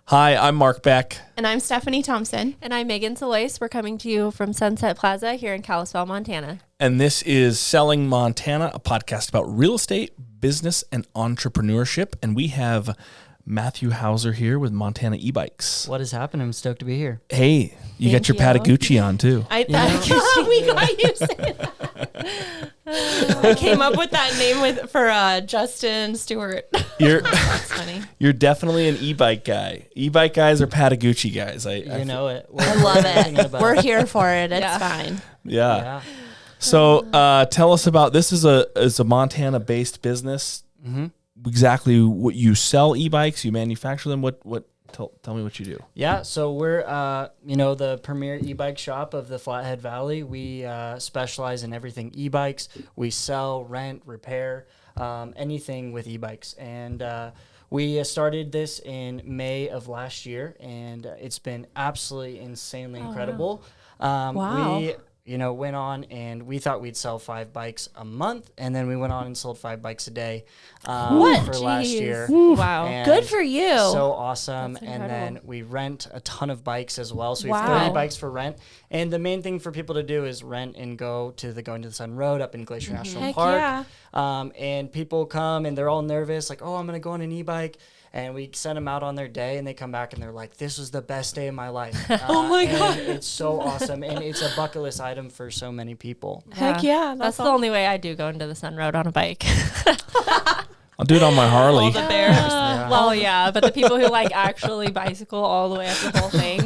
Hi, I'm Mark Beck. And I'm Stephanie Thompson. And I'm Megan Solace. We're coming to you from Sunset Plaza here in Kalispell, Montana. And this is Selling Montana, a podcast about real estate, business, and entrepreneurship. And we have Matthew Hauser here with Montana e-bikes. What is happening? I'm stoked to be here. Hey, you got your Patagucci on too. I thought we got you saying that. I came up with that name for Justin Stewart. That's funny. You're definitely an e-bike guy. E-bike guys are Patagucci guys. You know it. I love it. We're here for it. It's fine. Yeah. So tell us about, this is a Montana-based business. Mm-hmm. Exactly what you sell e-bikes, you manufacture them. Tell me what you do. Yeah, so we're the premier e-bike shop of the Flathead Valley. We specialize in everything e-bikes. We sell, rent, repair, anything with e-bikes. And we started this in May of last year, and it's been absolutely insanely incredible. Wow. We went on and we thought we'd sell 5 bikes a month, and then we went on and sold 5 bikes a day last year. Wow. And good for you. So awesome. And then we rent a ton of bikes as well. So we have 30 bikes for rent. And the main thing for people to do is rent and go to the Going to the Sun Road up in Glacier National Park. Yeah. And people come and they're all nervous, like, oh, I'm going to go on an e-bike. And we send them out on their day, and they come back and they're like, this was the best day of my life. Oh my God. It's so awesome. And it's a bucket list item for so many people. Heck yeah. That's the only way I do go into the Sun Road on a bike. I'll do it on my Harley. All the bears. Well, yeah, but the people who actually bicycle all the way up the whole thing,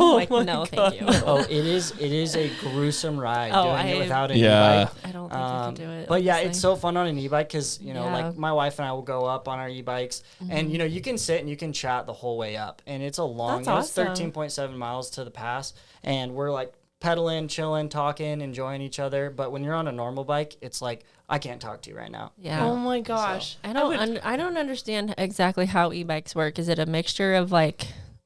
no, thank you. Oh, it is a gruesome ride doing it without an e-bike. I don't think I can do it. But yeah, it's so fun on an e-bike because, like my wife and I will go up on our e-bikes and, you can sit and you can chat the whole way up. And it's a long, it's 13.7 miles to the pass. And we're like pedaling, chilling, talking, enjoying each other. But when you're on a normal bike, it's like, I can't talk to you right now. Yeah. Oh my gosh. So, I don't understand exactly how e-bikes work. Is it a mixture of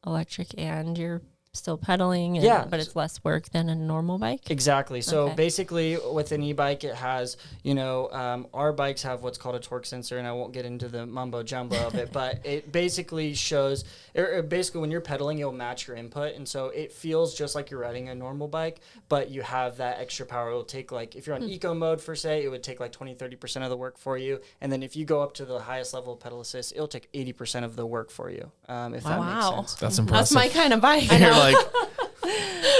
electric and you're still pedaling, but it's less work than a normal bike? Exactly. So basically with an e-bike, it has, our bikes have what's called a torque sensor, and I won't get into the mumbo jumbo of it, but it basically shows, basically when you're pedaling, you'll match your input. And so it feels just like you're riding a normal bike, but you have that extra power. It'll take if you're on eco mode for say, it would take 20-30% of the work for you. And then if you go up to the highest level of pedal assist, it'll take 80% of the work for you. If that makes sense. That's impressive. That's my kind of bike. You're like,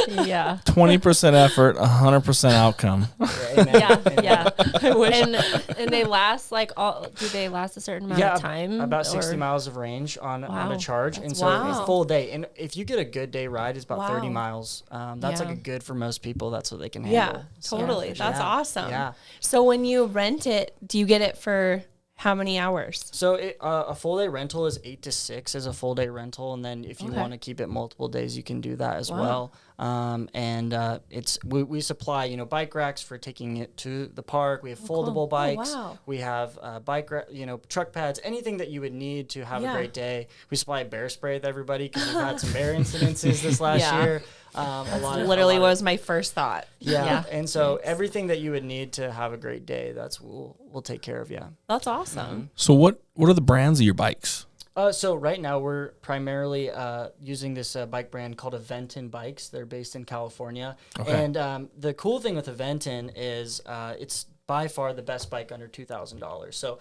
yeah, 20% effort, 100% outcome. Yeah. And they last do they last a certain amount of time? About 60 miles of range on a charge. That's and so a full day. And if you get a good day ride, it's about 30 miles. That's a good for most people. That's what they can handle. Yeah, totally. That's awesome. Yeah. So when you rent it, do you get it for how many hours? So a full day rental is 8 to 6 as a full day rental, and then if you want to keep it multiple days, you can do that as well. We supply bike racks for taking it to the park. We have foldable bikes. We have truck pads, anything that you would need to have a great day. We supply bear spray with everybody because we've had some bear incidences this last year. Was my first thought. Yeah. And so everything that you would need to have a great day, we'll take care of. Yeah. That's awesome. So what are the brands of your bikes? So right now we're primarily using this bike brand called Aventon Bikes. They're based in California. Okay. And the cool thing with Aventon is it's by far the best bike under $2,000. So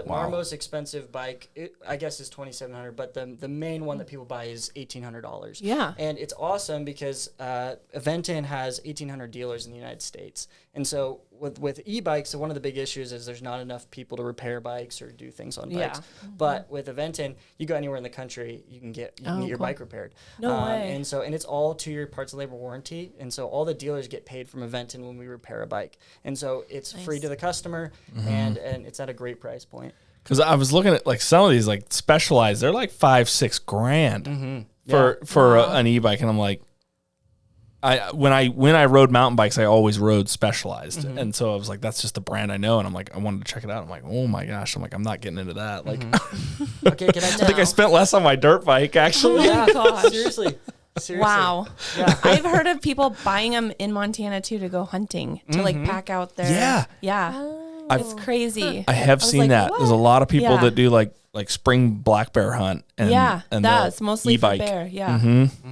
our most expensive bike, I guess, is $2,700, but the main one that people buy is $1,800. Yeah. And it's awesome because Aventon has 1,800 dealers in the United States. And so with e-bikes, so one of the big issues is there's not enough people to repair bikes or do things on bikes. But with Aventon, you go anywhere in the country, you can get your bike repaired. No way. And it's all 2 year parts and labor warranty. And so all the dealers get paid from Aventon when we repair a bike. And so it's free to the customer, and it's at a great price point. Because I was looking at some of these Specialized, they're $5-6 grand for an e-bike, and I'm like, when I rode mountain bikes, I always rode Specialized, and so I was like, that's just the brand I know, and I'm like, I wanted to check it out. I'm like, oh my gosh, I'm not getting into that. Okay, can I think I spent less on my dirt bike actually. Yeah, gosh. Seriously. Wow. Yeah. I've heard of people buying them in Montana too to go hunting, to pack out their. Yeah. It's crazy. I have seen that. What? There's a lot of people that do like spring black bear hunt. And, and that's the mostly e-bike. for bear. Yeah,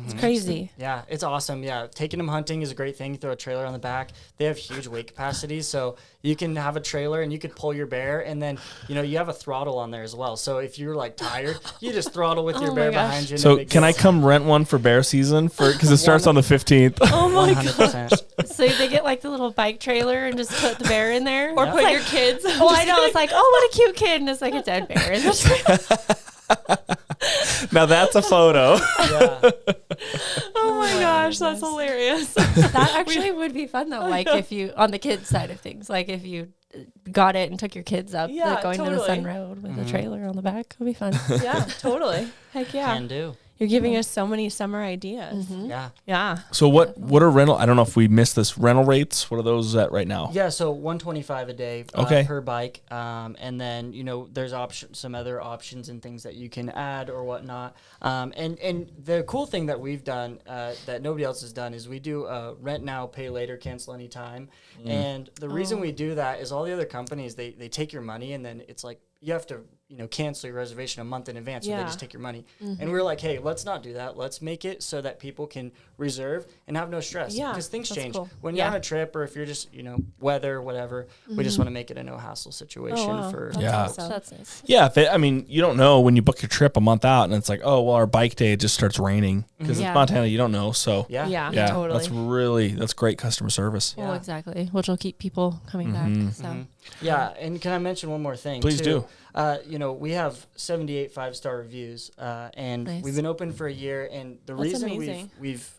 it's crazy. Yeah, it's awesome. Yeah, taking them hunting is a great thing. You throw a trailer on the back. They have huge weight capacities, so you can have a trailer and you could pull your bear, and then you have a throttle on there as well. So if you're like tired, you just throttle with your bear behind you. So can I come rent one for bear season because it starts on the 15th? Oh my 100%. god! So they get like the little bike trailer and just put the bear in there, Or put your kids. Well, I know it's like, oh, what a cute kid, and it's like a dead bear. Now that's a photo. Yeah. Oh my gosh, that's hilarious. That actually would be fun though. Like if you on the kids side of things, like if you got it and took your kids up, Yeah, like going to the totally. Sun Road with a trailer on the back, would be fun. Yeah, totally. Heck yeah. Can do. You're giving us so many summer ideas. Yeah. Yeah. So what are rental? I don't know if we missed this. Rental rates. What are those at right now? Yeah, so $125 a day Okay. per bike, and then there's some other options and things that you can add or whatnot. And the cool thing that we've done that nobody else has done is we do rent now, pay later, cancel anytime. And the reason we do that is all the other companies they take your money and then it's like you have to cancel your reservation a month in advance, or they just take your money. And we're like, hey, let's not do that. Let's make it so that people can reserve and have no stress. Yeah, because things that's change cool. when you're on a trip, or if you're just weather, whatever. We just want to make it a no hassle situation wow. for Yeah. Awesome. That's nice. Yeah, you don't know when you book your trip a month out, and it's like, oh well, our bike day it just starts raining because Yeah. it's Montana. You don't know, so yeah. Yeah, totally. that's great customer service. Well, Yeah. exactly, which will keep people coming back. So Yeah, and can I mention one more thing? Please too? do. We have 78 5-star reviews, and Nice. we've been open for a year. And the That's reason amazing. we've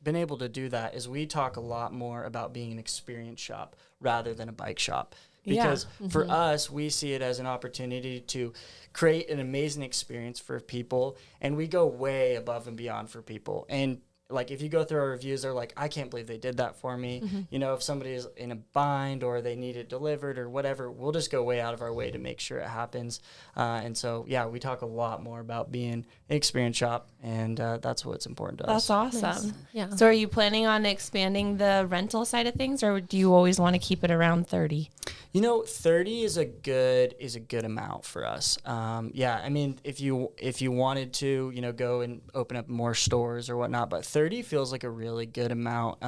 been able to do that is we talk a lot more about being an experience shop rather than a bike shop. Yeah. Because for us, we see it as an opportunity to create an amazing experience for people, and we go way above and beyond for people. And like if you go through our reviews, they're like, I can't believe they did that for me. If somebody is in a bind or they need it delivered or whatever, we'll just go way out of our way to make sure it happens. And so, yeah, we talk a lot more about being an experience shop, and that's what's important to us. That's awesome. yeah. So are you planning on expanding the rental side of things, or do you always want to keep it around 30? 30 is a good amount for us. Yeah, I mean, if you wanted to, go and open up more stores or whatnot, but 30 feels like a really good amount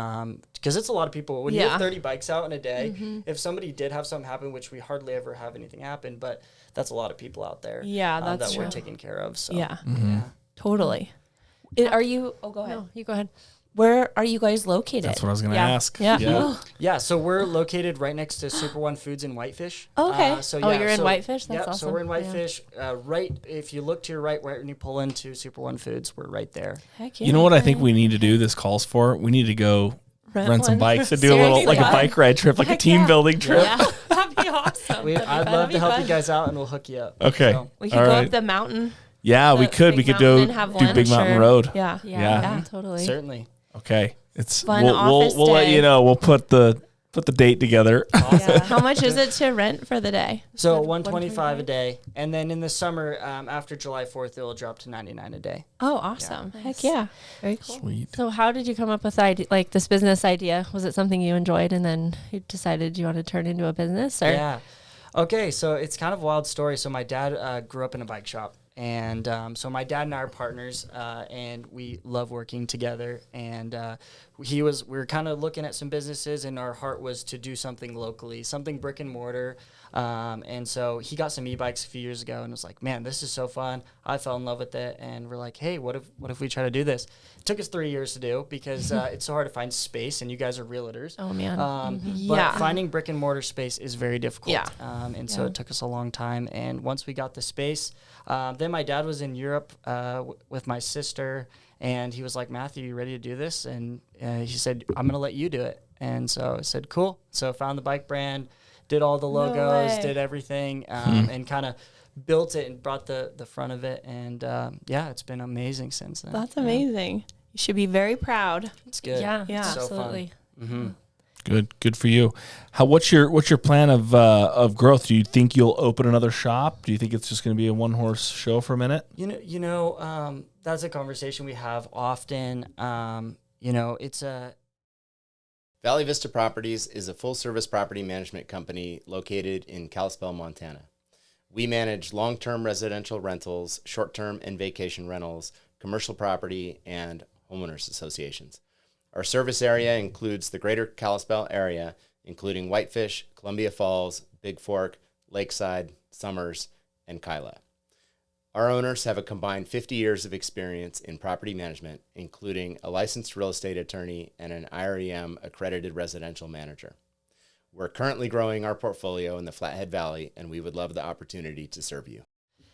because it's a lot of people. When you have 30 bikes out in a day, if somebody did have something happen, which we hardly ever have anything happen, but that's a lot of people out there. Yeah, that's that we're true. taking care of. So Yeah, yeah. totally. Are you? Oh, go ahead. No, you go ahead. Where are you guys located? That's what I was going to Yeah. ask. Yeah. Yeah, so we're located right next to Super One Foods in Whitefish. Okay. You're in Whitefish? That's So awesome. we're in Yeah. Whitefish. Right, if you look to your right when you pull into Super One Foods, we're right there. Heck yeah. You know what I think we need to do? This calls for. We need to go rent some one. bikes and do a little Seriously. a bike ride trip, like a Heck team yeah. building trip. Yeah, that'd be awesome. I'd love to help you guys out, and we'll hook you up. Okay. So, We could All go right. up the mountain. Yeah, we the could. We Big could Mountain do and have Big Mountain lunch, or- Road. Yeah. Yeah, totally. certainly. Okay. It's Fun we'll office let day. you know. We'll put the date together. Yeah. How much is it to rent for the day? So 125 a day, and then in the summer, after July 4th, it'll drop to 99 a day. Oh, awesome. Nice. Heck yeah. Very cool. Sweet. So how did you come up with the idea, like this business idea? Was it something you enjoyed and then you decided you want to turn into a business? Or? Yeah. Okay, so it's kind of a wild story. So my dad grew up in a bike shop. And so my dad and I are partners, and we love working together. And we were kind of looking at some businesses, and our heart was to do something locally, something brick and mortar. And so he got some e-bikes a few years ago, and was like, "Man, this is so fun!" I fell in love with it, and we're like, "Hey, what if we try to do this?" It took us 3 years to do because it's so hard to find space, and you guys are realtors. Oh man. But Yeah. finding brick and mortar space is very difficult. Yeah. And so it took us a long time. And once we got the space, then my dad was in Europe with my sister, and he was like, "Matthew, you ready to do this?" And he said, "I'm going to let you do it." And so I said, "Cool." So found the bike brand, did all the logos, way. did everything, and kind of built it and brought the front of it. And it's been amazing since then. That's amazing. You should be very proud. It's good. Yeah, Yeah. So fun. absolutely. Good for you. What's your plan of growth? Do you think you'll open another shop? Do you think it's just going to be a one horse show for a minute? That's a conversation we have often. It's a Valley Vista Properties is a full-service property management company located in Kalispell, Montana. We manage long-term residential rentals, short-term and vacation rentals, commercial property, and homeowners associations. Our service area includes the greater Kalispell area, including Whitefish, Columbia Falls, Big Fork, Lakeside, Summers, and Kyla. Our owners have a combined 50 years of experience in property management, including a licensed real estate attorney and an IREM accredited residential manager. We're currently growing our portfolio in the Flathead Valley, and we would love the opportunity to serve you.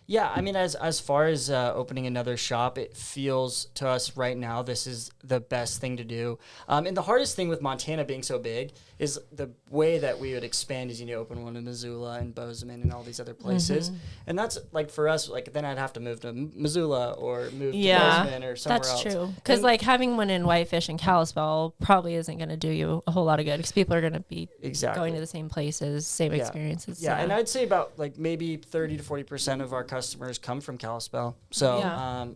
Yeah, I mean, as far as opening another shop, it feels to us right now this is the best thing to do. And the hardest thing with Montana being so big is the way that we would expand is, open one in Missoula and Bozeman and all these other places. And that's, like, for us, like, then I'd have to move to Missoula or move to Bozeman or somewhere else. That's true. Because, like, having one in Whitefish and Kalispell probably isn't going to do you a whole lot of good because people are going to be going to the same places, same experiences. Yeah, and I'd say about, like, maybe 30 to 40% of our customers come from Kalispell. So, a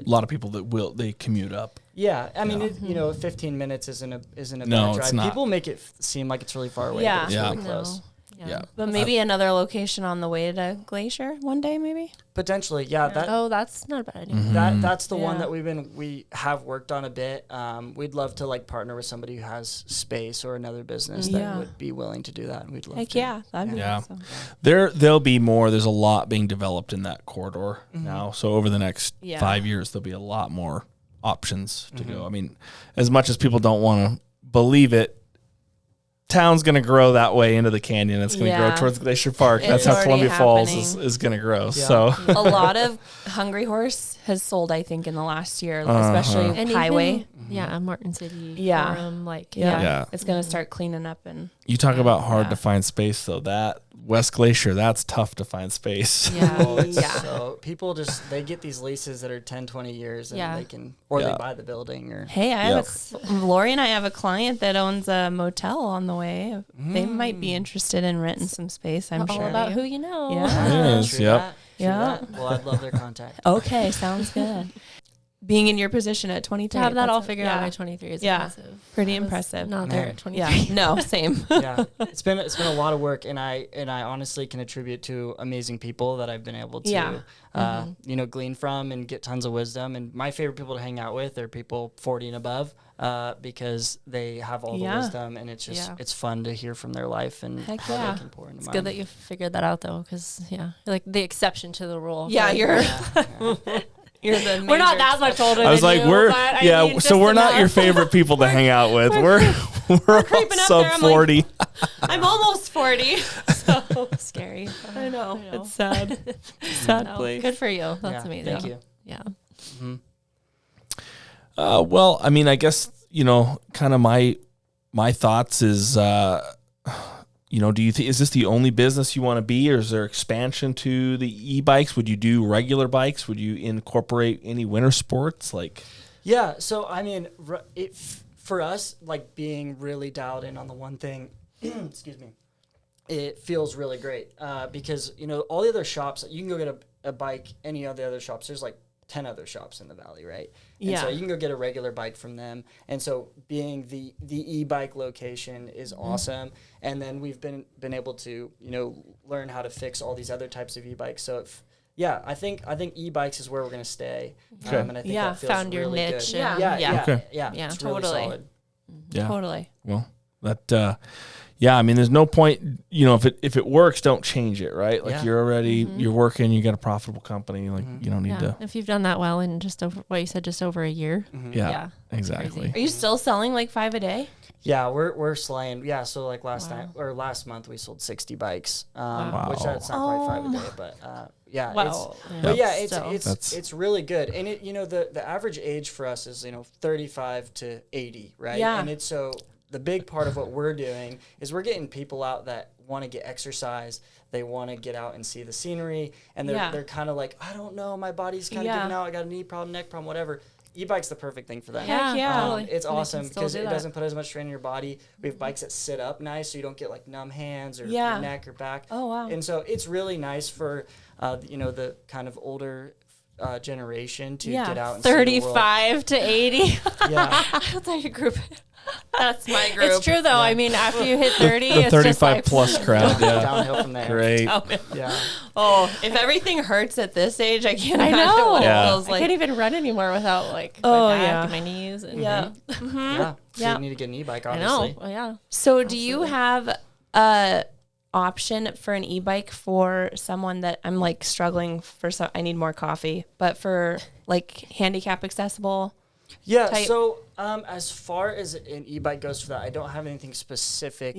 lot of people that they commute up. Yeah, I mean, 15 minutes isn't a bad No, drive. it's not. People make it seem like it's really far away, Yeah. but it's really close. Yeah. But maybe another location on the way to Glacier one day, maybe. Potentially, yeah. Oh, that's not a bad idea. That's the one that we have worked on a bit. We'd love to like partner with somebody who has space or another business that would be willing to do that. And we'd love to. Yeah, that'd be awesome. There'll be more. There's a lot being developed in that corridor now. So over the next 5 years, there'll be a lot more options to go. I mean, as much as people don't want to believe it, town's going to grow that way into the canyon. It's going to grow towards Glacier Park. That's how Columbia Falls is going to grow. Yeah. So a lot of Hungry Horse has sold, I think, in the last year, especially and Highway. Even, Martin City. Yeah. Forum, It's going to start cleaning up. And you talk about hard to find space, though. That West Glacier, that's tough to find space. So people they get these leases that are 10, 20 years and they can, they buy the building or. Hey, Lori and I have a client that owns a motel on the way. They might be interested in renting some space. I'm sure. All about who you know. Yeah. Well, I'd love their contact. Okay, sounds good. Being in your position at 23. To have that all figured out by 23 is impressive. Pretty impressive. Not there at 23. Yeah. No, same. It's been a lot of work, and I honestly can attribute to amazing people that I've been able to glean from and get tons of wisdom. And my favorite people to hang out with are people 40 and above, because they have all the wisdom, and it's just it's fun to hear from their life and how they can pour into it's mine. good that you figured that out though, because like the exception to the rule. Yeah, you're. You're the we're not that much older. I was like, so we're not your favorite people to hang out with. We're creeping up sub there. 40. I'm almost 40. So scary. I know. It's sad. Sadly. Good for you. That's amazing. Thank you. Yeah. Mm-hmm. Well, I mean, I guess, kind of my thoughts is, do you think, is this the only business you want to be, or is there expansion to the e-bikes? Would you do regular bikes? Would you incorporate any winter sports? Yeah. So, I mean, for us, like being really dialed in on the one thing, excuse me, it feels really great, because, all the other shops, you can go get a bike, any of the other shops, there's like 10 other shops in the valley, right? And so you can go get a regular bike from them. And so being the e-bike location is awesome. And then we've been able to, learn how to fix all these other types of e-bikes. So I think e-bikes is where we're going to stay. Okay. And I think that feels found your really niche. good. Okay. It's totally. really solid. Yeah. Totally. Well, that, I mean, there's no point, if it works, don't change it, right? Like you're already, you're working, you got a profitable company, like you don't need to. If you've done that well in just over, what you said, just over a year. Yeah, exactly. Are you still selling like 5 a day? Yeah, we're slaying. Yeah, so like last month we sold 60 bikes, which that's not quite 5 a day, but it's really good. And it the average age for us is 35 to 80, right? Yeah. And it's so the big part of what we're doing is we're getting people out that want to get exercise. They want to get out and see the scenery, and they're kind of like, I don't know, my body's kind of giving out. I got a knee problem, neck problem, whatever. E-bike's the perfect thing for them. Totally. It's awesome because it doesn't put as much strain on your body. We have bikes that sit up nice, so you don't get like numb hands or your neck or back. Oh wow! And so it's really nice for the kind of older generation to get out and see the world. 35 to 80. Yeah. That's like a group. That's my group. It's true though. I mean, after you hit 30, The it's 35 just like, plus crowd. Yeah. Downhill from there. Great. Yeah. Oh, if everything hurts at this age, I can't I imagine know. what Yeah. it feels I like. can't even run anymore without like Oh, my back yeah. and my knees. And Yeah. Yeah. So Yeah. you need to get an e-bike, I obviously. know. Well, yeah. So do you have a option for an e-bike for someone that I'm like struggling for I need more coffee, but for like handicap accessible? Yeah, type. so as far as an e-bike goes for that, I don't have anything specific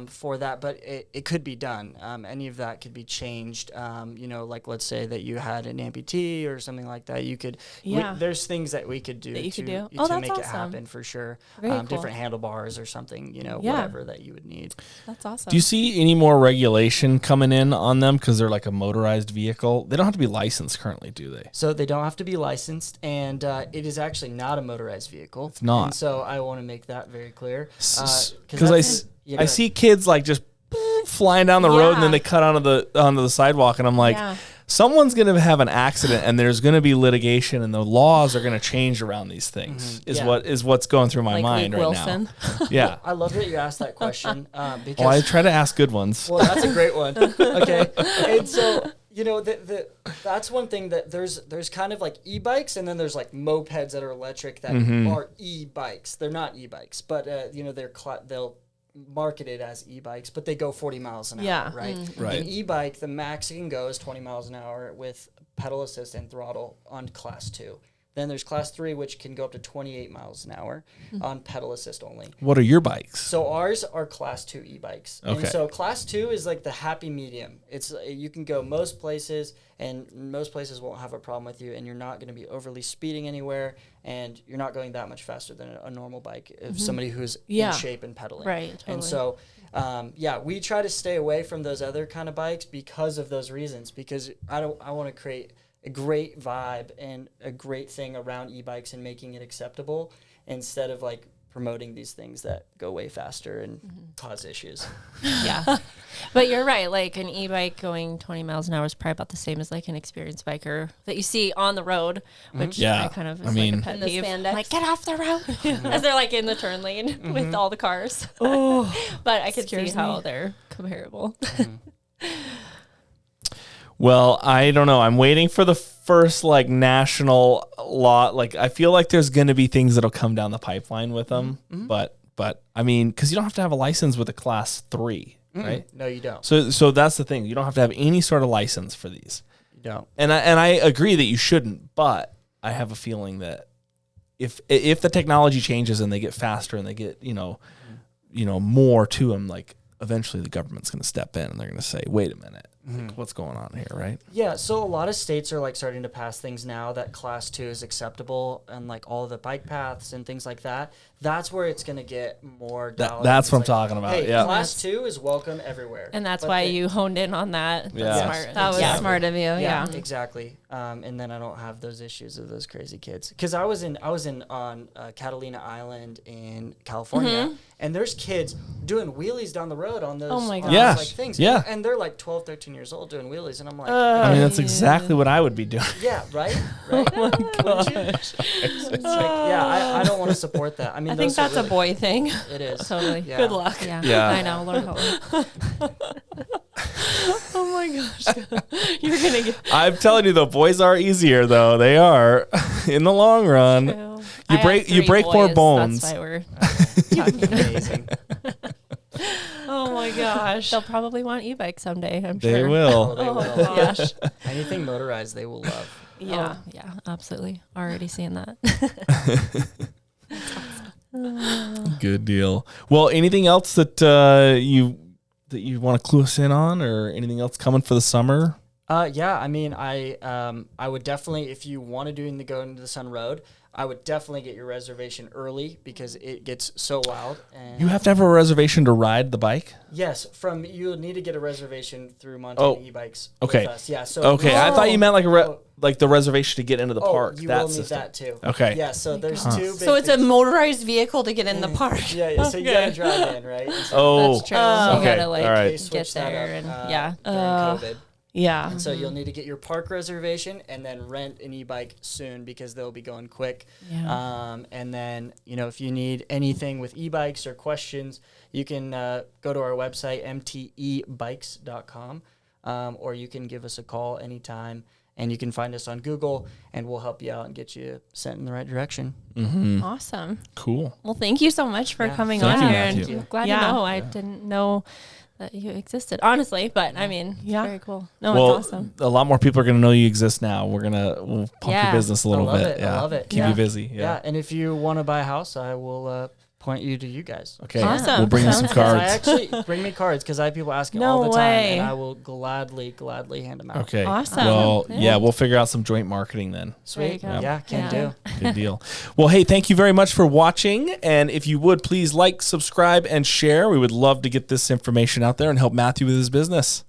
for that, but it could be done. Any of that could be changed. Like let's say that you had an amputee or something like that. You could, there's things that we could do That you could do? to Oh, that's make it awesome. happen for sure. Very cool. Different handlebars or something, Yeah. whatever that you would need. That's awesome. Do you see any more regulation coming in on them because they're like a motorized vehicle? They don't have to be licensed currently, do they? So they don't have to be licensed, and it is actually not a motorized vehicle. It's not. And so I want to make that very clear. Because I see kids like just flying down the road and then they cut onto the sidewalk, and I'm like, someone's gonna have an accident and there's gonna be litigation and the laws are gonna change around these things. Is what's going through my like mind Luke right Wilson. now. Yeah. I love that you asked that question because Well, I try to ask good ones. well, that's a great one. Okay, and so that's one thing that there's kind of like e-bikes, and then there's like mopeds that are electric that are e-bikes. They're not e-bikes, but they'll market it as e-bikes, but they go 40 miles an hour, right? Right. An e-bike, the max it can go is 20 miles an hour with pedal assist and throttle on class 2. Then there's class 3, which can go up to 28 miles an hour on pedal assist only. What are your bikes? So ours are class 2 e-bikes. Okay. And so class 2 is like the happy medium. It's you can go most places, and most places won't have a problem with you, and you're not going to be overly speeding anywhere, and you're not going that much faster than a normal bike if somebody who's in shape and pedaling. Right, totally. And so we try to stay away from those other kind of bikes because of those reasons, because I want to create a great vibe and a great thing around e-bikes and making it acceptable instead of like promoting these things that go way faster and cause issues. Yeah. But you're right. Like an e-bike going 20 miles an hour is probably about the same as like an experienced biker that you see on the road, which I kind of is like a pet In the peeve. spandex. Like, get off the road as they're like in the turn lane with all the cars. Oh, but I could see Scares how me. they're comparable. Well, I don't know. I'm waiting for the first like national law. Like I feel like there's going to be things that'll come down the pipeline with them, but I mean, because you don't have to have a license with a class 3, right? No, you don't. So that's the thing. You don't have to have any sort of license for these. You don't. And I agree that you shouldn't, but I have a feeling that if the technology changes and they get faster and they get more to them, like eventually the government's going to step in and they're going to say, wait a minute, like, what's going on here, right? Yeah, so a lot of states are like starting to pass things now that class 2 is acceptable, and like all the bike paths and things like that. That's where it's going to get more dollars. That's what I'm It's talking about. Hey, Yeah. class 2 is welcome everywhere. And that's But why they- you honed in on that. Yeah. That's Yes. smart. That was Exactly. smart of you. Yeah. Exactly. And then I don't have those issues of those crazy kids. Because I was on Catalina Island in California, and there's kids doing wheelies down the road on those, Oh my on gosh. those, Yeah. like things. Yeah. And they're like 12, 13 years old doing wheelies, and I'm like, I mean, that's exactly what I would be doing. yeah, right? Right? Oh my gosh. I don't want to support that. I mean, I think those are that's a really- boy thing. It is. Totally. Yeah. Good luck. Yeah. Yeah. I know. Lord help me. Oh my gosh. You're going to get. I'm telling you, the boys are easier though. They are in the long run. True. You I break have you 3 break more boys, bones. That's why we're talking. Amazing. Oh my gosh. They'll probably want e-bikes someday, I'm They sure. Oh, will. they will. Gosh. Anything motorized, they will love. Yeah. Oh, yeah, absolutely. Already seeing that. Good deal. Well, anything else that you want to clue us in on, or anything else coming for the summer? Yeah, I mean, I would definitely, if you want to go into the Sun Road, I would definitely get your reservation early because it gets so wild. And You have to have a reservation to ride the bike. yes, you'll need to get a reservation through Montana E-Bikes. Okay. With us. Yeah. So Okay, I thought you meant like the reservation to get into the park. You that will need system. that too. Okay. Yeah. So there's 2 big. So it's a things. motorized vehicle to get in the park. Yeah. So you gotta drive in, right? And so Oh, That's true. Oh. you Okay, gotta like all right. they get switched that there up, and yeah. during COVID. Yeah. And so you'll need to get your park reservation and then rent an e-bike soon because they'll be going quick. Yeah. And then, if you need anything with e-bikes or questions, you can go to our website, mtebikes.com, or you can give us a call anytime. And you can find us on Google, and we'll help you out and get you sent in the right direction. Mm-hmm. Awesome. Cool. Well, thank you so much for coming Thank on you, here. Matthew. And Glad to know. I didn't know that you existed, honestly, but I mean, very cool. No, Well, it's awesome. a lot more people are going to know you exist now. We'll pump your business a little I love bit. it. Yeah. I love it. Keep you busy. Yeah. And if you want to buy a house, I will point you to you guys. Okay. Awesome. We'll bring you some Sounds I cards. actually bring me cards because I have people asking No all the time, way. and I will gladly hand them out. Okay. Awesome. Well, Yeah. we'll figure out some joint marketing then. Sweet. There you go. Yeah, can Yeah. do. Good deal. Well, hey, thank you very much for watching. And if you would, please like, subscribe, and share. We would love to get this information out there and help Matthew with his business.